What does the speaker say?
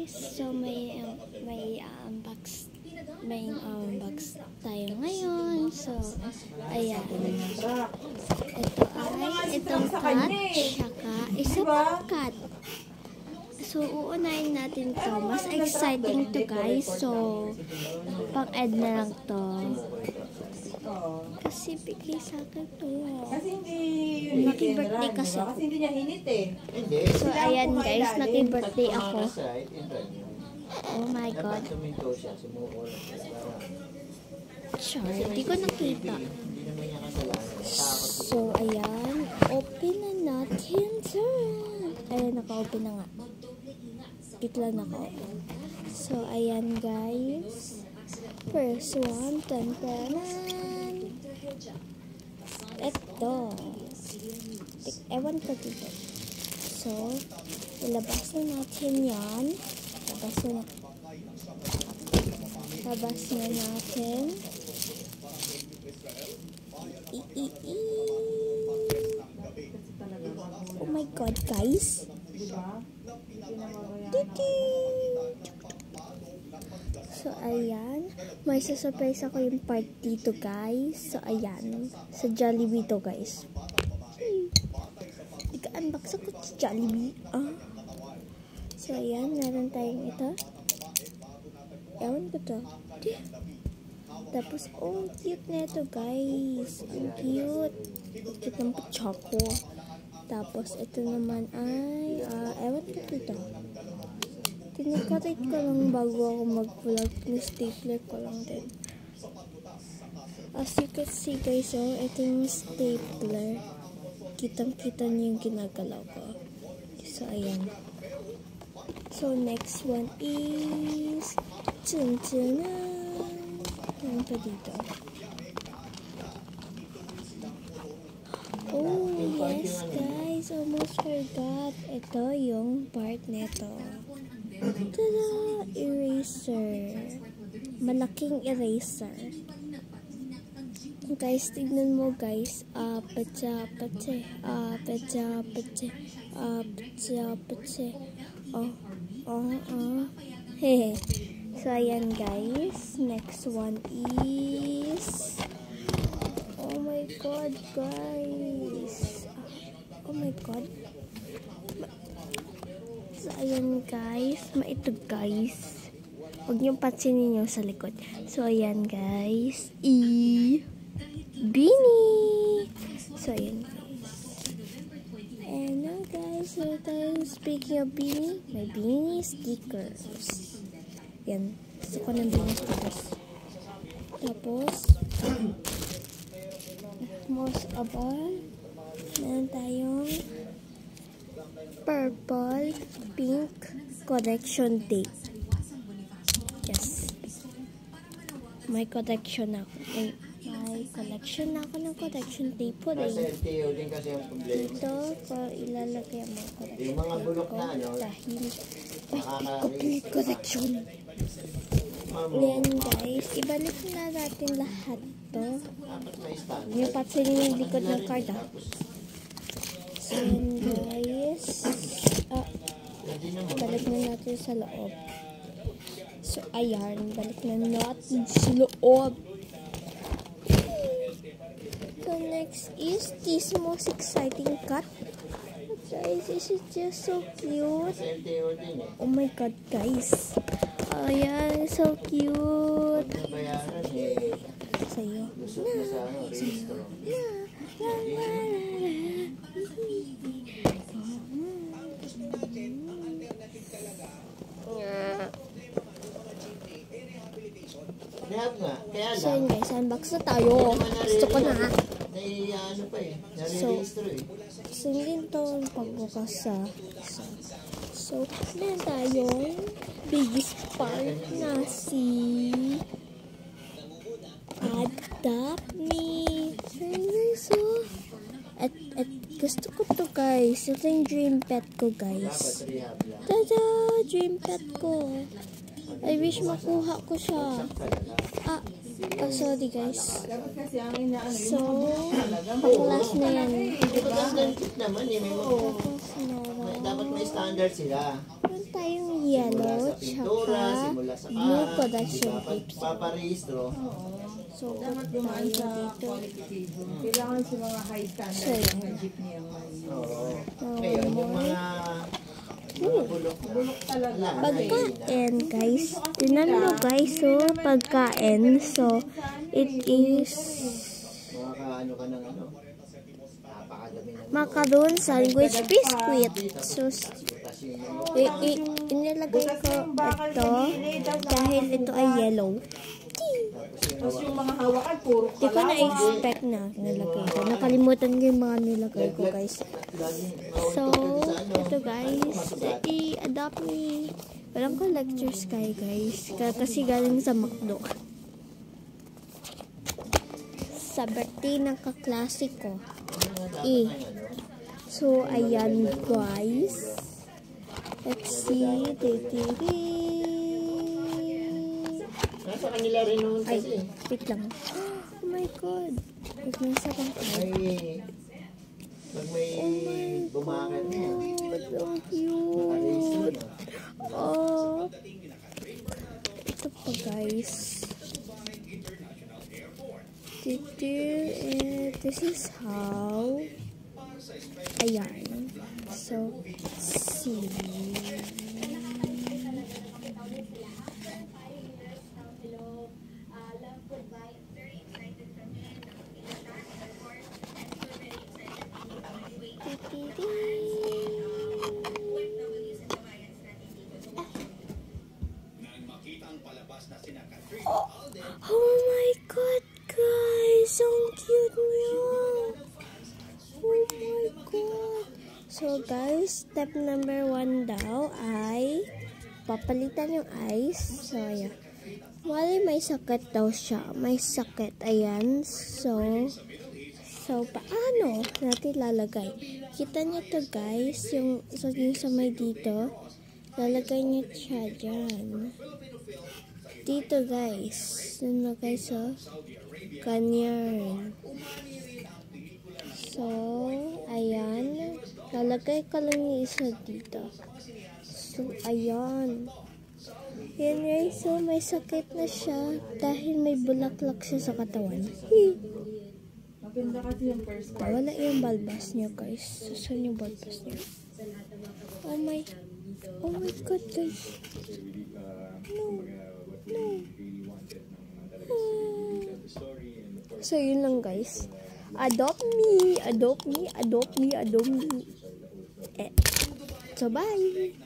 guys, so may unbox tayo ngayon. So ayan, ito ay itong cat tsaka isang cat. So uunahin natin to, mas exciting to guys, so pang-ed na lang to kasi bigay sa akin to. Kasi hindi naki-birthday kasi ako. Kasi hindi niya hinit eh. So ayan guys, naki-birthday ako. Oh my god. Sure, hindi ko nakita. So ayan, open na natin to. Ayan, naka-open na nga. Bigla naka-open. So ayan guys, first one, tantanan. Ito. Ewan ko dito. So, ilabas na natin yan. Labas na natin. Oh my god, guys. So, ayan. May sasurprise ako yung part dito, guys. So, ayan. Sa Jollibee to, guys. Unbox ako sa Jollibee. So, ayan. Meron tayong ito. Ewan ko to. Tapos, oh, cute na ito, guys. Ang cute. Cute ng choco. Tapos, ito naman ay, ewan ko dito. Tinikarit ko lang bago ako mag-vlog. Stapler ko lang din. As you can see, guys, oh, ito yung stapler. Kitang-kita niyo yung ginagalaw ko. So, ayan. So, next one is tun-tunan. Ano pa dito? Oh, yes, guys. Almost forgot. Ito yung part neto. Tada! Eraser. Malaking eraser. Guys, tignan mo guys. Petse. Hehe. So, ayan guys. Next one is... Oh my god, guys. Oh my god. So, ayan guys. Ito guys. Huwag niyong pansinin yung sa likod. So, ayan guys. Beanie. So, ayan guys. And now guys, so speaking of beanie, may beanie stickers. Yan. Gusto ko ng beanie stickers. Tapos, most of all, meron tayong purple pink collection tape. Yes. May collection ako. May collection ako ng collection tape po rin. Ito, ilalagay ang mga collection tape ko dahil complete collection. Yan guys, ibalik na natin lahat to. Yung patsinin yung likod ng card So yan guys, balik na natin sa loob. So ayan, balik na natin sa loob. So next is this most exciting cut. Guys, this is just so cute. Oh my god guys. Ayan, so cute. Sa'yo. So yun guys, unbox na tayo. Gusto ko na. So yun to pagbukas sa isa. So, meron tayong biggest part na si Daphne. So, at gusto ko to guys. Ito yung dream pet ko guys. Tada! Dream pet ko. I wish makuha ko siya. Sorry guys. So, pang-last na yan. Tapos, dapat may standard sila. Meron tayong yellow, Simula sa pintura, tsaka simula sa blue collection Diba? tips. Paparehistro. So, Dapat tayo dumaan sa dito. qualification. Kailangan sa mga high standard So, ng mga jeepney ang may Oo. Ngayon, yung mga bulok na. bulok talaga. Pagkain, guys. Tinan mo, guys. So, pagkain. So, it is Makakaano ka ng ano. Napakadami ng macaron sandwich biscuit. So, inilagay ko ito dahil ito ay yellow. Tapos yung mga hawakan, puro Hindi ko na-expect na nilagay ko. Nakalimutan ko yung mga nilagay ko, guys. So, ito guys, i-adopt me. Walang collector's sky, guys. Kasi galing sa McDo. Sa birthday ng kaklase ko. So, ayan guys. Let's see. Nasa kanila rin noon Ay, kasi. wait lang. Oh my God. Wait, nasa kang Pag may bumakit mo. Ang cute. Oh. Ito pa guys. This is how. Ayan. So, see. Oh my God, guys! Ang cute niya! Oh my God! So, guys, step number 1 daw ay papalitan yung ice. So, ayan. Wali may sakit daw siya. May sakit. Ayan. So, paano natin lalagay? Kita niyo to guys, yung sa may dito. Lalagay niyo siya dyan. Dito guys. Nalagay sa ganyan. So, ayan. Lalagay ka lang yung isa dito. So, ayan. Yan guys. So, may sakit na siya dahil may bulaklak siya sa katawan. Maganda kasi yung first part. Wala yung balbas niya guys. Saan yung balbas niya? Oh my God guys. No. So yun lang guys. Adopt me. So bye.